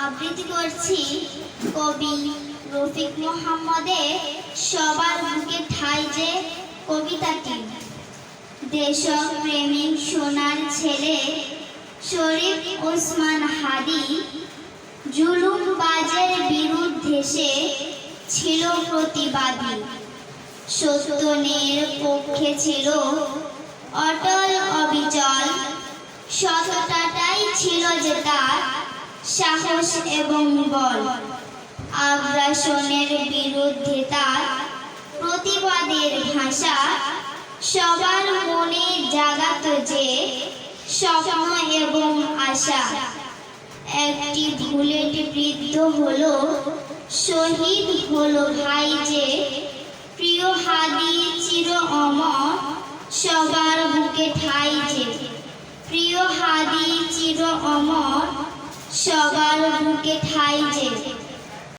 আবৃত্তি করছি কবি রফিক মোহাম্মদের সবার বুকে ঠাঁই যে কবিতাটি। দেশপ্রেমিক সোনার ছেলে শরীফ ওসমান হাদি জুলুমবাজের বিরুদ্ধে সে ছিল প্রতিবাদী। সত্যের পক্ষে ছিল অটল অবিচল, সততাটাই ছিল যে তার সাহস এবং বল। আগ্রাসনের বিরুদ্ধে তার প্রতিবাদের ভাষা সবার মনে জাগাত যে স্বপ্ন এবং আশা। একটি বুলেট বিদ্ধ হলো, শহীদ হলো ভাই যে, প্রিয় হাদি চির অমর সবার বুকে ঠাঁই যে। প্রিয় হাদি চির অমর সবার বুকে ঠাঁই যে।